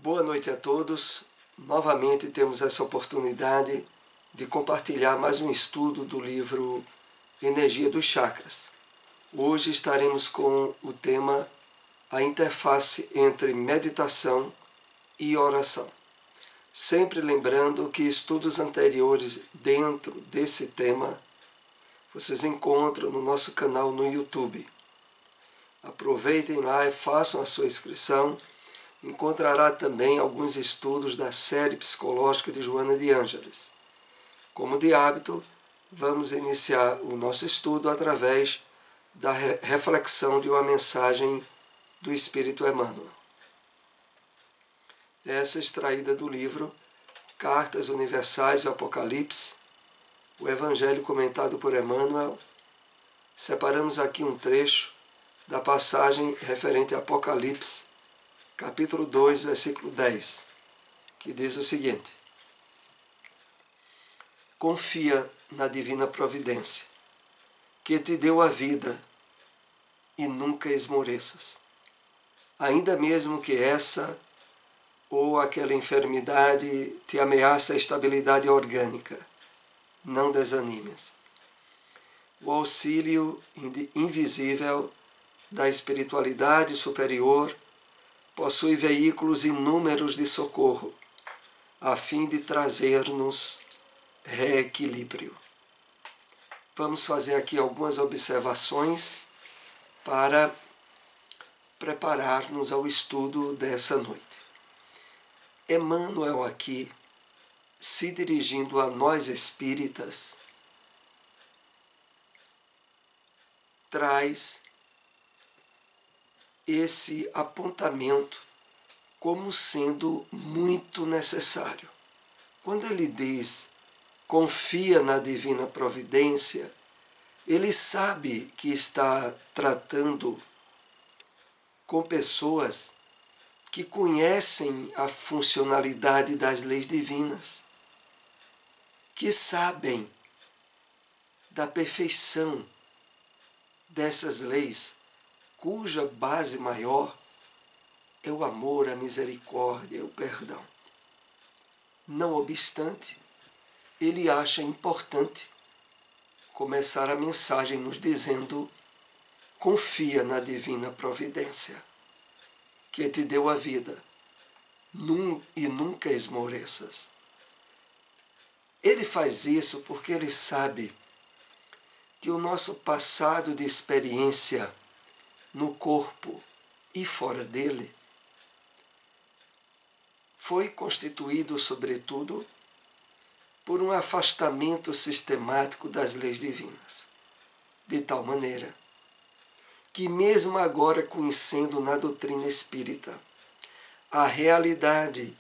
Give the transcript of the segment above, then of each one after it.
Boa noite a todos. Novamente temos essa oportunidade de compartilhar mais um estudo do livro Energia dos Chakras. Hoje estaremos com o tema a interface entre meditação e oração. Sempre lembrando que estudos anteriores dentro desse tema vocês encontram no nosso canal no YouTube. Aproveitem lá e façam a sua inscrição. Encontrará também alguns estudos da série psicológica de Joana de Ângeles. Como de hábito, vamos iniciar o nosso estudo através da reflexão de uma mensagem do Espírito Emmanuel. Essa é extraída do livro Cartas Universais e o Apocalipse, o Evangelho comentado por Emmanuel. Separamos aqui um trecho da passagem referente a Apocalipse, capítulo 2, versículo 10, que diz o seguinte: confia na divina providência, que te deu a vida, e nunca esmoreças. Ainda mesmo que essa ou aquela enfermidade te ameace a estabilidade orgânica, não desanimes. O auxílio invisível da espiritualidade superior possui veículos inúmeros de socorro, a fim de trazer-nos reequilíbrio. Vamos fazer aqui algumas observações para preparar-nos ao estudo dessa noite. Emmanuel aqui, se dirigindo a nós espíritas, traz esse apontamento como sendo muito necessário. Quando ele diz confia na divina providência, ele sabe que está tratando com pessoas que conhecem a funcionalidade das leis divinas, que sabem da perfeição dessas leis, cuja base maior é o amor, a misericórdia e o perdão. Não obstante, ele acha importante começar a mensagem nos dizendo: confia na divina providência, que te deu a vida, e nunca esmoreças. Ele faz isso porque ele sabe que o nosso passado de experiência no corpo e fora dele foi constituído, sobretudo, por um afastamento sistemático das leis divinas, de tal maneira que, mesmo agora conhecendo na doutrina espírita a realidade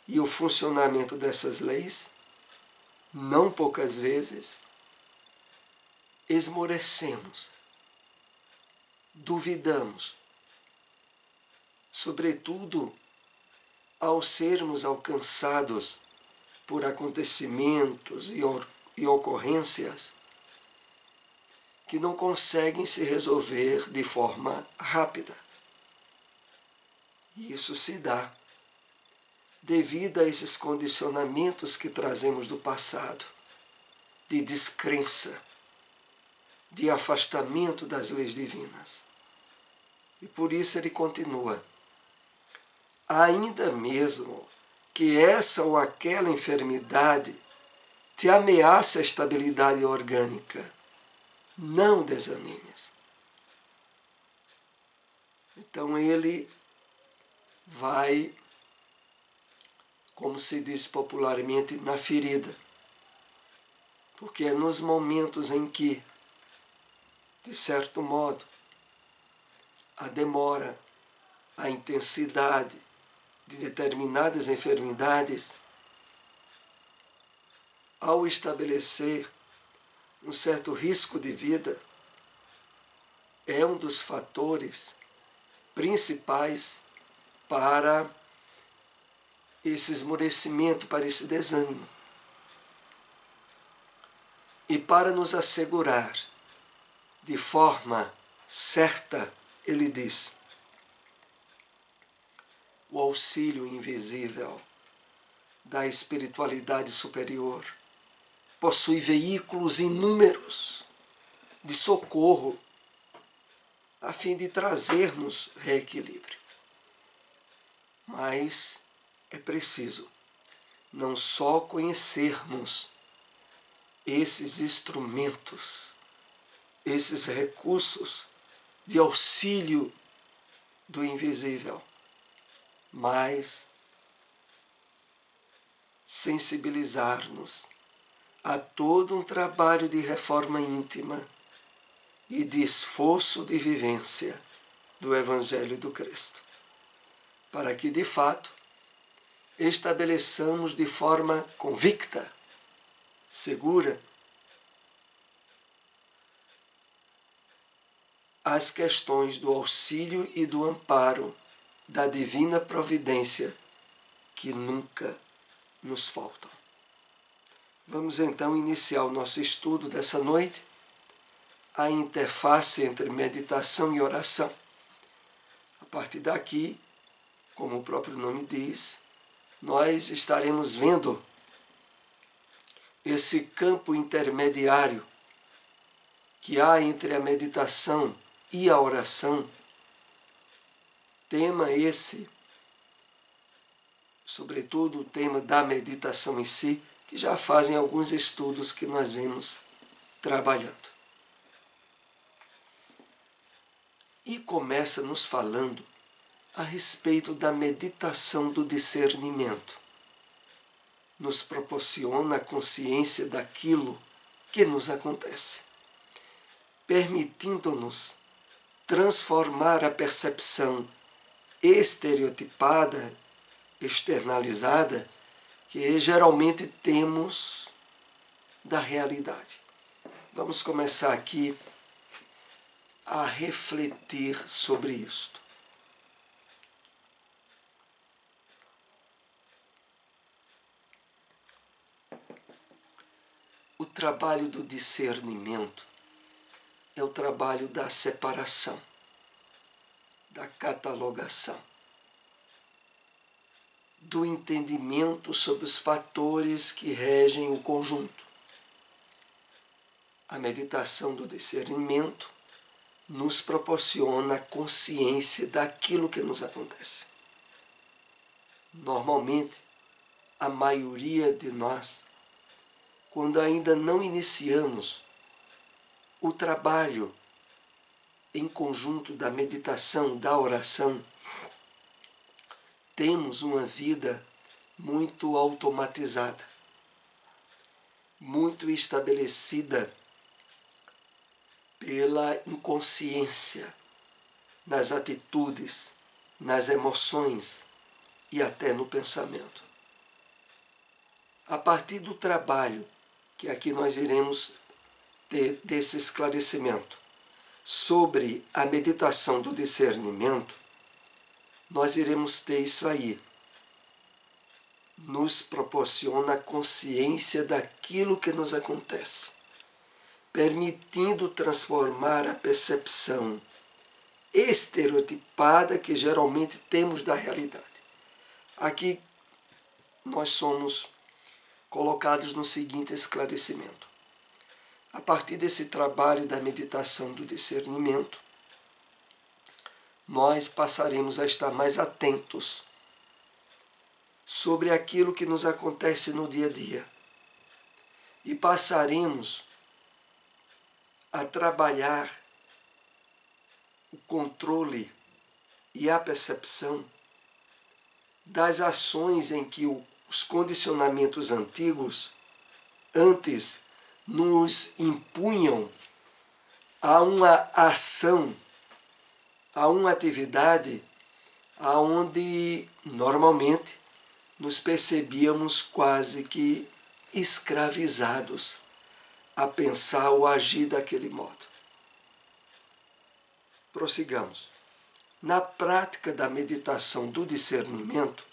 e o funcionamento dessas leis, não poucas vezes esmorecemos, duvidamos, sobretudo ao sermos alcançados por acontecimentos e ocorrências que não conseguem se resolver de forma rápida. E isso se dá devido a esses condicionamentos que trazemos do passado, de descrença, de afastamento das leis divinas. E por isso ele continua: ainda mesmo que essa ou aquela enfermidade te ameace a estabilidade orgânica, não desanimes. Então ele vai, como se diz popularmente, na ferida. Porque é nos momentos em que, de certo modo, a demora, a intensidade de determinadas enfermidades, ao estabelecer um certo risco de vida, é um dos fatores principais para esse esmorecimento, para esse desânimo. E para nos assegurar de forma certa, ele diz: o auxílio invisível da espiritualidade superior. Possui veículos inúmeros de socorro a fim de trazer-nos reequilíbrio. Mas é preciso não só conhecermos esses instrumentos, esses recursos de auxílio do invisível, mas sensibilizar-nos a todo um trabalho de reforma íntima e de esforço de vivência do Evangelho do Cristo, para que, de fato, estabeleçamos de forma convicta, segura, as questões do auxílio e do amparo da divina providência que nunca nos faltam. Vamos então iniciar o nosso estudo dessa noite, a interface entre meditação e oração. A partir daqui, como o próprio nome diz, nós estaremos vendo esse campo intermediário que há entre a meditação e a oração, tema esse, sobretudo o tema da meditação em si, que já fazem alguns estudos que nós vemos trabalhando. E começa nos falando a respeito da meditação do discernimento. Nos proporciona a consciência daquilo que nos acontece, permitindo-nos transformar a percepção estereotipada, externalizada, que geralmente temos da realidade. Vamos começar aqui a refletir sobre isto. O trabalho do discernimento é o trabalho da separação, da catalogação, do entendimento sobre os fatores que regem o conjunto. A meditação do discernimento nos proporciona a consciência daquilo que nos acontece. Normalmente, a maioria de nós, quando ainda não iniciamos o trabalho em conjunto da meditação, da oração, temos uma vida muito automatizada, muito estabelecida pela inconsciência, nas atitudes, nas emoções e até no pensamento. A partir do trabalho, que aqui nós iremos ter desse esclarecimento, sobre a meditação do discernimento, nós iremos ter isso aí. Nos proporciona a consciência daquilo que nos acontece, permitindo transformar a percepção estereotipada que geralmente temos da realidade. Aqui nós somos colocados no seguinte esclarecimento. A partir desse trabalho da meditação do discernimento, nós passaremos a estar mais atentos sobre aquilo que nos acontece no dia a dia e passaremos a trabalhar o controle e a percepção das ações em que os condicionamentos antigos antes nos impunham a uma ação, a uma atividade aonde normalmente nos percebíamos quase que escravizados a pensar ou agir daquele modo. Prossigamos. Na prática da meditação do discernimento,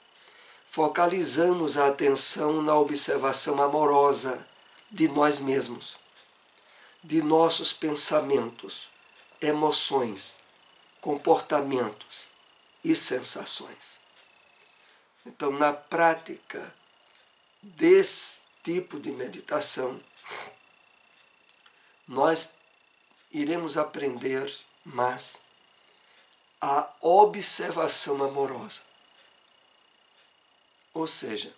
focalizamos a atenção na observação amorosa de nós mesmos, de nossos pensamentos, emoções, comportamentos e sensações. Então, na prática desse tipo de meditação, nós iremos aprender mais a observação amorosa. Ou seja,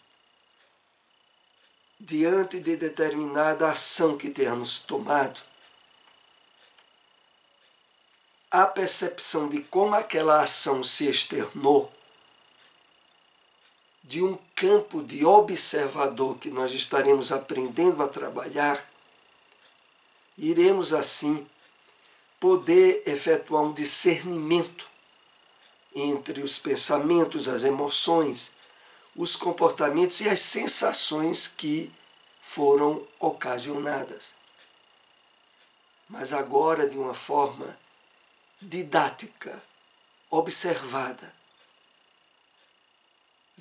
diante de determinada ação que tenhamos tomado, a percepção de como aquela ação se externou, de um campo de observador que nós estaremos aprendendo a trabalhar, iremos assim poder efetuar um discernimento entre os pensamentos, as emoções, os comportamentos e as sensações que foram ocasionadas. Mas agora de uma forma didática, observada.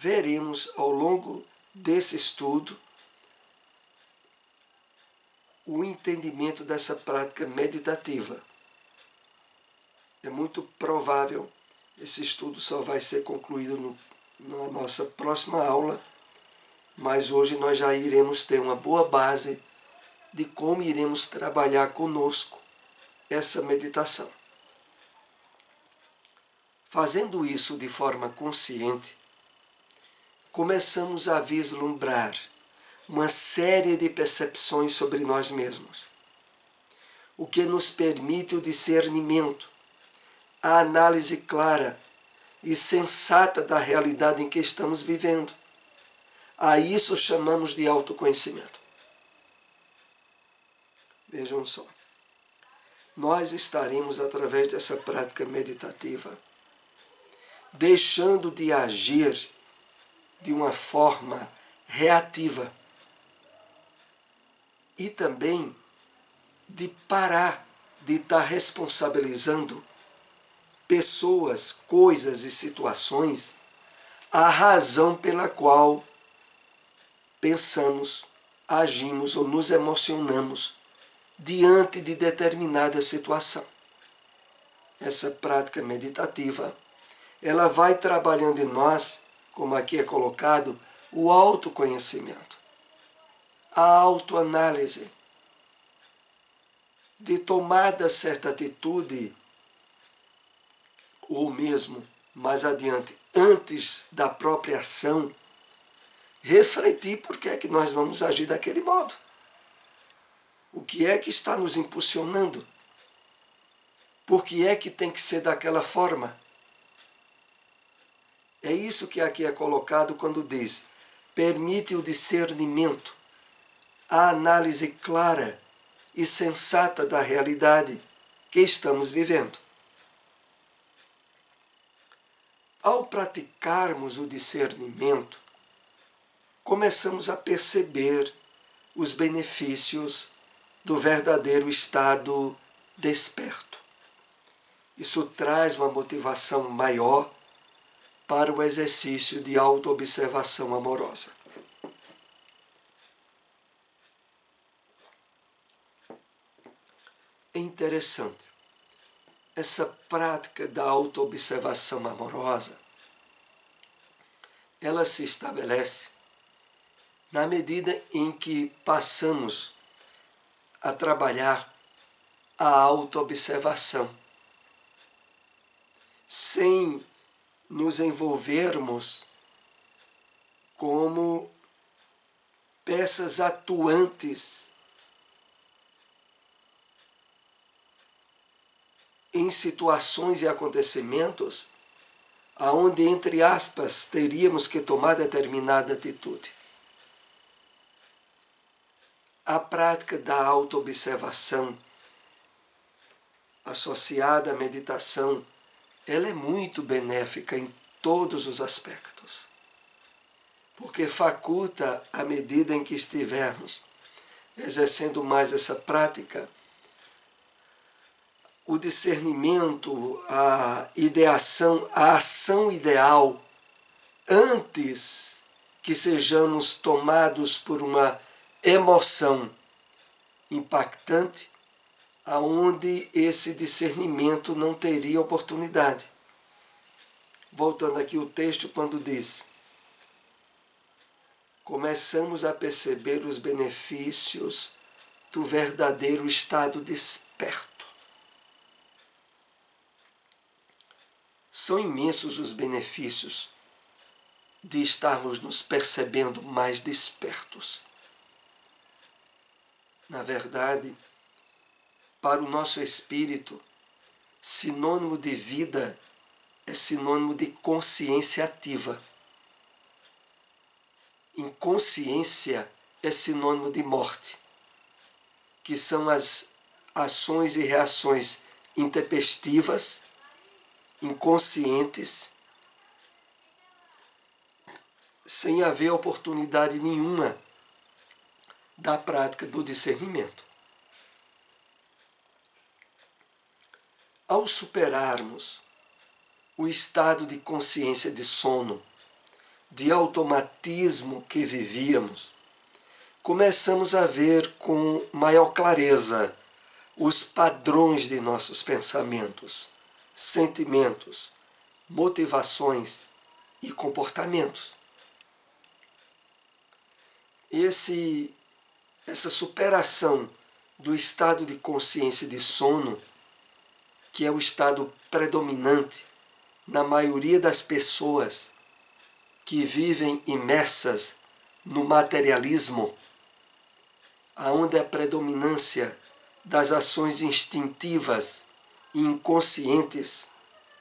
Veremos ao longo desse estudo o entendimento dessa prática meditativa. É muito provável, esse estudo só vai ser concluído na nossa próxima aula, mas hoje nós já iremos ter uma boa base de como iremos trabalhar conosco essa meditação. Fazendo isso de forma consciente, começamos a vislumbrar uma série de percepções sobre nós mesmos, o que nos permite o discernimento, a análise clara e sensata da realidade em que estamos vivendo. A isso chamamos de autoconhecimento. Vejam só, nós estaremos, através dessa prática meditativa, deixando de agir de uma forma reativa e também de parar de estar responsabilizando pessoas, coisas e situações a razão pela qual pensamos, agimos ou nos emocionamos diante de determinada situação. Essa prática meditativa, ela vai trabalhando em nós, como aqui é colocado, o autoconhecimento, a autoanálise, de tomada certa atitude, ou mesmo mais adiante, antes da própria ação, refletir por que é que nós vamos agir daquele modo. O que é que está nos impulsionando? Por que é que tem que ser daquela forma? É isso que aqui é colocado quando diz: permite o discernimento, a análise clara e sensata da realidade que estamos vivendo. Ao praticarmos o discernimento, começamos a perceber os benefícios do verdadeiro estado desperto. Isso traz uma motivação maior para o exercício de autoobservação amorosa. É interessante. Essa prática da autoobservação amorosa, ela se estabelece na medida em que passamos a trabalhar a autoobservação, sem nos envolvermos como peças atuantes em situações e acontecimentos aonde, entre aspas, teríamos que tomar determinada atitude. A prática da autoobservação associada à meditação, ela é muito benéfica em todos os aspectos, porque faculta, à medida em que estivermos exercendo mais essa prática, o discernimento, a ideação, a ação ideal, antes que sejamos tomados por uma emoção impactante, aonde esse discernimento não teria oportunidade. Voltando aqui o texto quando diz: começamos a perceber os benefícios do verdadeiro estado desperto. São imensos os benefícios de estarmos nos percebendo mais despertos. Na verdade, para o nosso espírito, sinônimo de vida é sinônimo de consciência ativa. Inconsciência é sinônimo de morte, que são as ações e reações intempestivas, inconscientes, sem haver oportunidade nenhuma da prática do discernimento. Ao superarmos o estado de consciência de sono, de automatismo que vivíamos, começamos a ver com maior clareza os padrões de nossos pensamentos, sentimentos, motivações e comportamentos. Essa superação do estado de consciência de sono, que é o estado predominante na maioria das pessoas que vivem imersas no materialismo, aonde a predominância das ações instintivas e inconscientes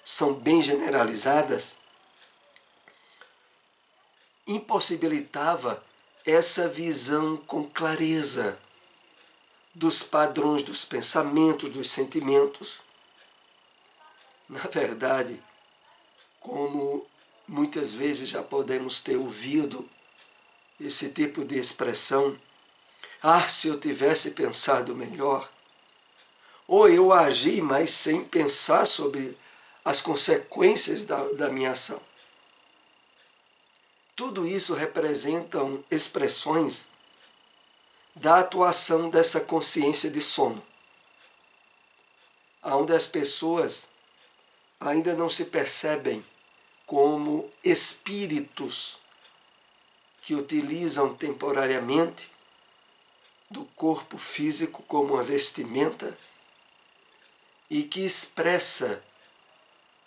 são bem generalizadas, impossibilitava essa visão com clareza dos padrões dos pensamentos, dos sentimentos. Na verdade, como muitas vezes já podemos ter ouvido esse tipo de expressão, se eu tivesse pensado melhor, ou eu agi, mas sem pensar sobre as consequências da minha ação. Tudo isso representam expressões da atuação dessa consciência de sono, onde as pessoas ainda não se percebem como espíritos que utilizam temporariamente do corpo físico como uma vestimenta e que expressa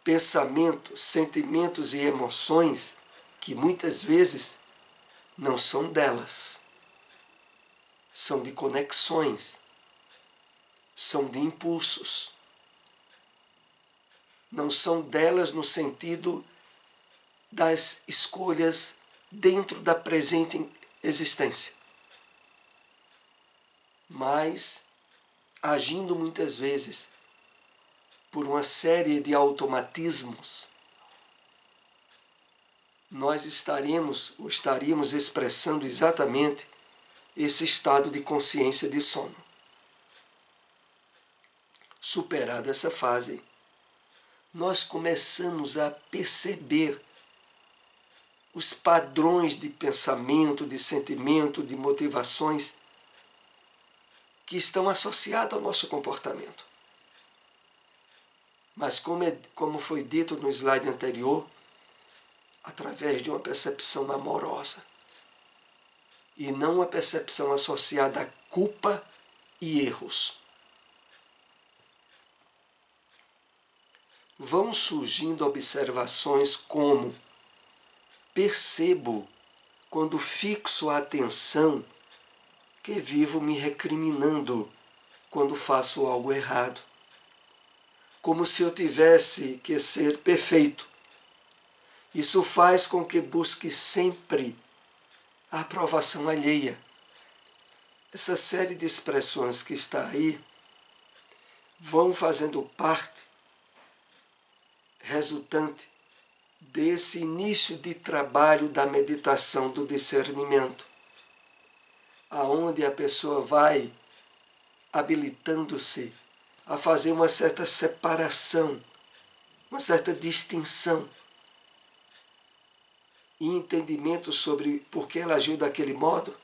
pensamentos, sentimentos e emoções que muitas vezes não são delas, são de conexões, são de impulsos. Não são delas no sentido das escolhas dentro da presente existência, mas agindo muitas vezes por uma série de automatismos, nós estaríamos expressando exatamente esse estado de consciência de sono. Superada essa fase, nós começamos a perceber os padrões de pensamento, de sentimento, de motivações que estão associados ao nosso comportamento. Mas como foi dito no slide anterior, através de uma percepção amorosa e não uma percepção associada a culpa e erros. Vão surgindo observações como: percebo, quando fixo a atenção, que vivo me recriminando quando faço algo errado, como se eu tivesse que ser perfeito. Isso faz com que busque sempre a aprovação alheia. Essa série de expressões que está aí vão fazendo parte, resultante desse início de trabalho da meditação do discernimento, aonde a pessoa vai habilitando-se a fazer uma certa separação, uma certa distinção e entendimento sobre por que ela agiu daquele modo,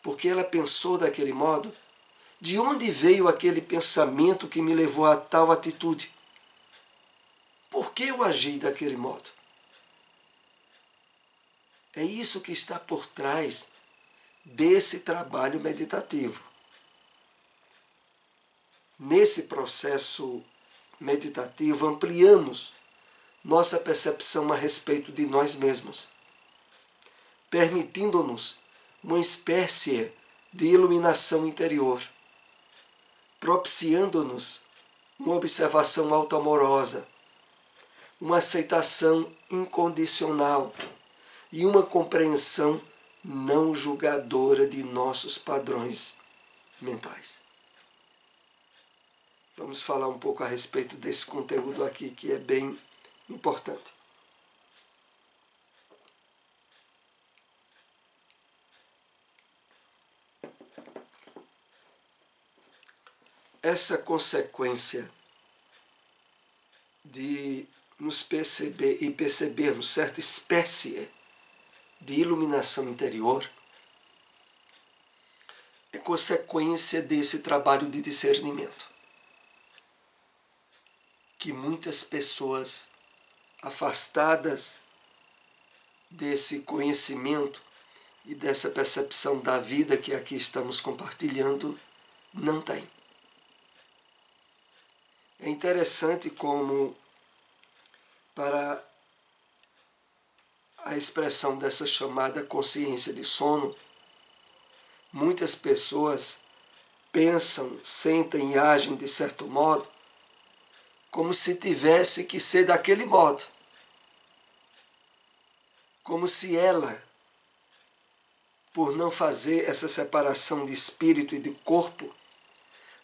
por que ela pensou daquele modo, de onde veio aquele pensamento que me levou a tal atitude, por que eu agi daquele modo. É isso que está por trás desse trabalho meditativo. Nesse processo meditativo, ampliamos nossa percepção a respeito de nós mesmos, permitindo-nos uma espécie de iluminação interior, propiciando-nos uma observação auto-amorosa, uma aceitação incondicional e uma compreensão não julgadora de nossos padrões mentais. Vamos falar um pouco a respeito desse conteúdo aqui, que é bem importante. Essa consequência de nos perceber e percebermos certa espécie de iluminação interior é consequência desse trabalho de discernimento que muitas pessoas afastadas desse conhecimento e dessa percepção da vida que aqui estamos compartilhando não têm. É interessante como, para a expressão dessa chamada consciência de sono, muitas pessoas pensam, sentem e agem de certo modo como se tivesse que ser daquele modo. Como se ela, por não fazer essa separação de espírito e de corpo,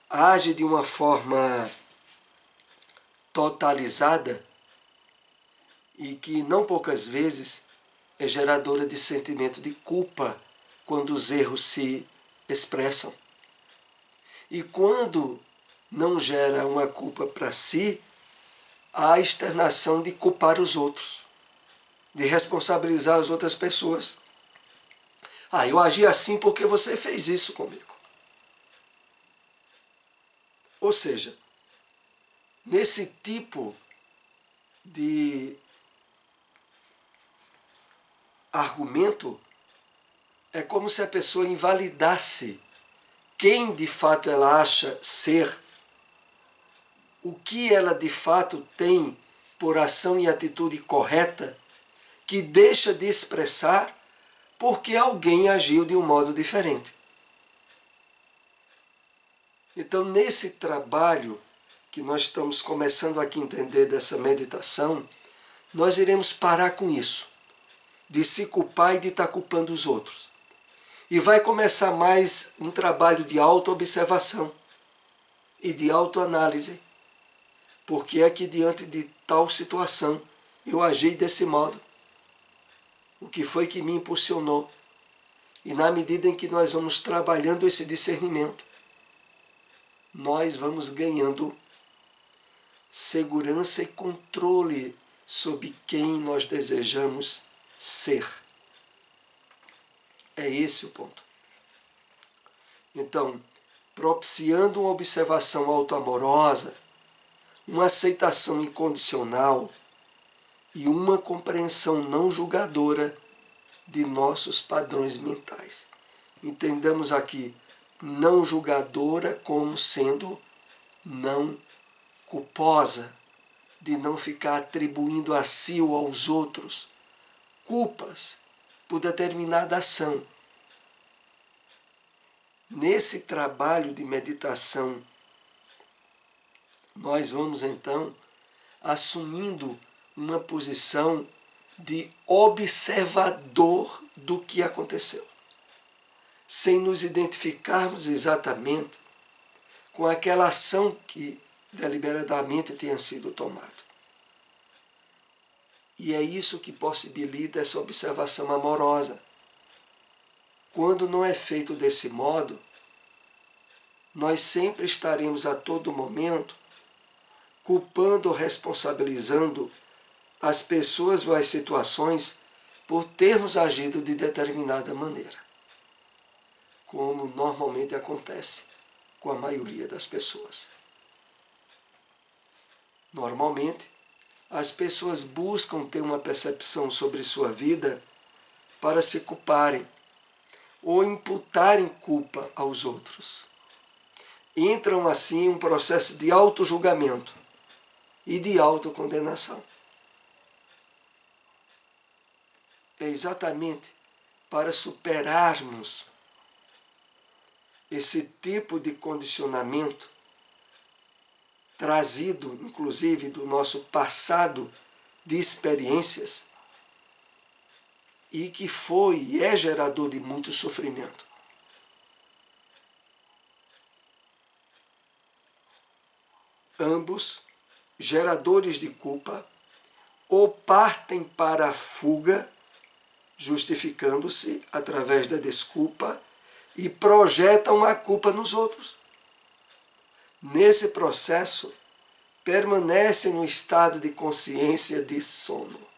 age de uma forma totalizada e que não poucas vezes é geradora de sentimento de culpa quando os erros se expressam. E quando não gera uma culpa para si, há a externação de culpar os outros, de responsabilizar as outras pessoas. Eu agi assim porque você fez isso comigo. Ou seja, nesse tipo de argumento, é como se a pessoa invalidasse quem de fato ela acha ser, o que ela de fato tem por ação e atitude correta, que deixa de expressar porque alguém agiu de um modo diferente. Então, nesse trabalho que nós estamos começando aqui a entender dessa meditação, nós iremos parar com isso, de se culpar e de estar culpando os outros. E vai começar mais um trabalho de autoobservação e de autoanálise. Por que é que diante de tal situação eu agi desse modo? O que foi que me impulsionou? E na medida em que nós vamos trabalhando esse discernimento, nós vamos ganhando segurança e controle sobre quem nós desejamos ser. É esse o ponto. Então, propiciando uma observação autoamorosa, uma aceitação incondicional e uma compreensão não julgadora de nossos padrões mentais. Entendamos aqui não julgadora como sendo não culposa, de não ficar atribuindo a si ou aos outros culpas por determinada ação. Nesse trabalho de meditação, nós vamos então assumindo uma posição de observador do que aconteceu, sem nos identificarmos exatamente com aquela ação que deliberadamente tenha sido tomada. E é isso que possibilita essa observação amorosa. Quando não é feito desse modo, nós sempre estaremos a todo momento culpando ou responsabilizando as pessoas ou as situações por termos agido de determinada maneira, como normalmente acontece com a maioria das pessoas. Normalmente, as pessoas buscam ter uma percepção sobre sua vida para se culparem ou imputarem culpa aos outros. Entram assim em um processo de autojulgamento e de autocondenação. É exatamente para superarmos esse tipo de condicionamento trazido, inclusive, do nosso passado de experiências e que foi e é gerador de muito sofrimento. Ambos, geradores de culpa, ou partem para a fuga, justificando-se através da desculpa e projetam a culpa nos outros. Nesse processo, permanecem no estado de consciência de sono.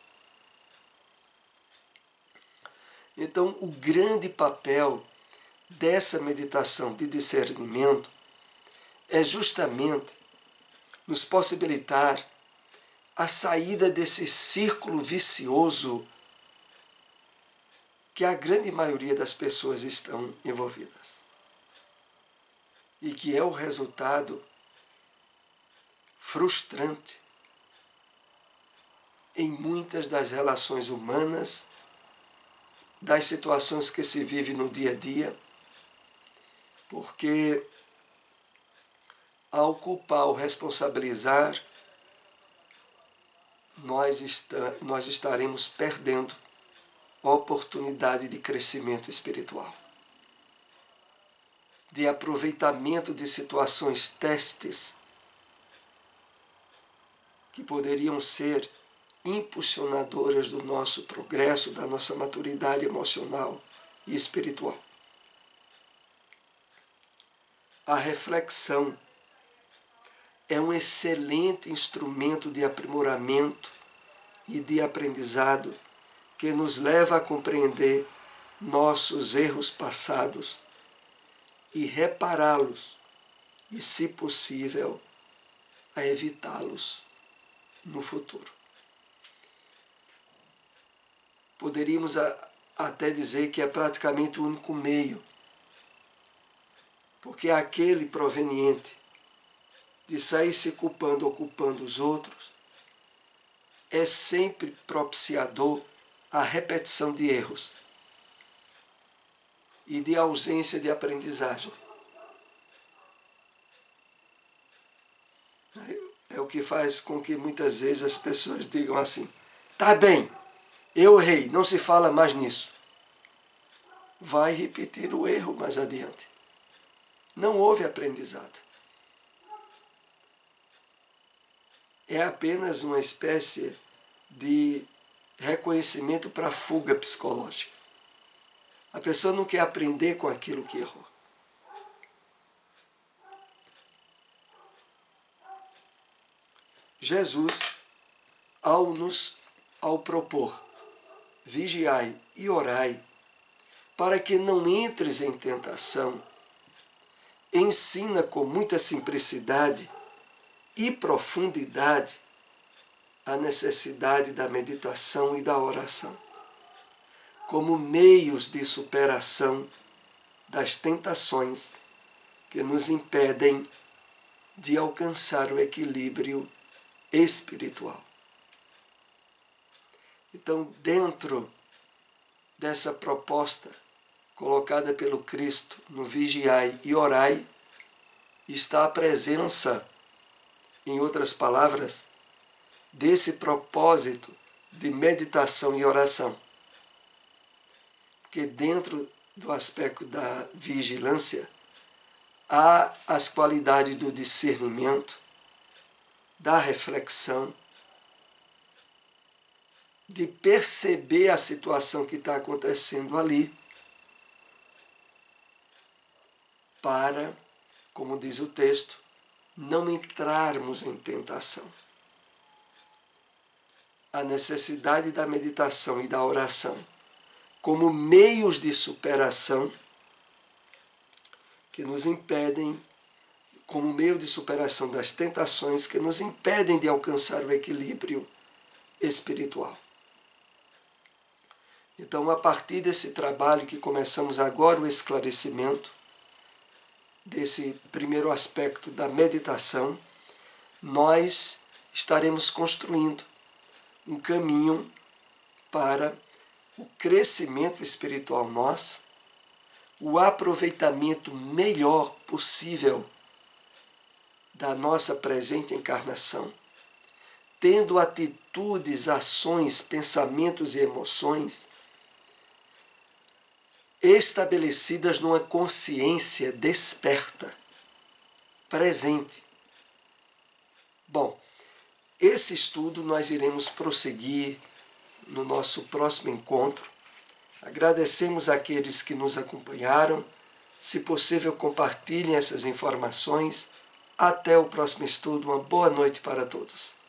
Então, o grande papel dessa meditação de discernimento é justamente nos possibilitar a saída desse círculo vicioso que a grande maioria das pessoas estão envolvidas. E que é o resultado frustrante em muitas das relações humanas, das situações que se vive no dia a dia, porque ao culpar ou responsabilizar, nós estaremos perdendo a oportunidade de crescimento espiritual, de aproveitamento de situações testes que poderiam ser impulsionadoras do nosso progresso, da nossa maturidade emocional e espiritual. A reflexão é um excelente instrumento de aprimoramento e de aprendizado que nos leva a compreender nossos erros passados e repará-los e, se possível, a evitá-los no futuro. Poderíamos até dizer que é praticamente o único meio, porque aquele proveniente de sair se culpando ou culpando os outros é sempre propiciador à repetição de erros e de ausência de aprendizagem. É o que faz com que muitas vezes as pessoas digam assim: tá bem, eu errei, não se fala mais nisso. Vai repetir o erro mais adiante. Não houve aprendizado. É apenas uma espécie de reconhecimento para a fuga psicológica. A pessoa não quer aprender com aquilo que errou. Jesus, ao propor, vigiai e orai, para que não entres em tentação, ensina com muita simplicidade e profundidade a necessidade da meditação e da oração, como meios de superação das tentações que nos impedem de alcançar o equilíbrio espiritual. Então, dentro dessa proposta colocada pelo Cristo no vigiai e orai, está a presença, em outras palavras, desse propósito de meditação e oração. Porque dentro do aspecto da vigilância, há as qualidades do discernimento, da reflexão, de perceber a situação que está acontecendo ali, para, como diz o texto, não entrarmos em tentação. A necessidade da meditação e da oração como meios de superação que nos impedem, como meio de superação das tentações que nos impedem de alcançar o equilíbrio espiritual. Então, a partir desse trabalho que começamos agora, o esclarecimento desse primeiro aspecto da meditação, nós estaremos construindo um caminho para o crescimento espiritual nosso, o aproveitamento melhor possível da nossa presente encarnação, tendo atitudes, ações, pensamentos e emoções estabelecidas numa consciência desperta, presente. Bom, esse estudo nós iremos prosseguir no nosso próximo encontro. Agradecemos àqueles que nos acompanharam. Se possível, compartilhem essas informações. Até o próximo estudo. Uma boa noite para todos.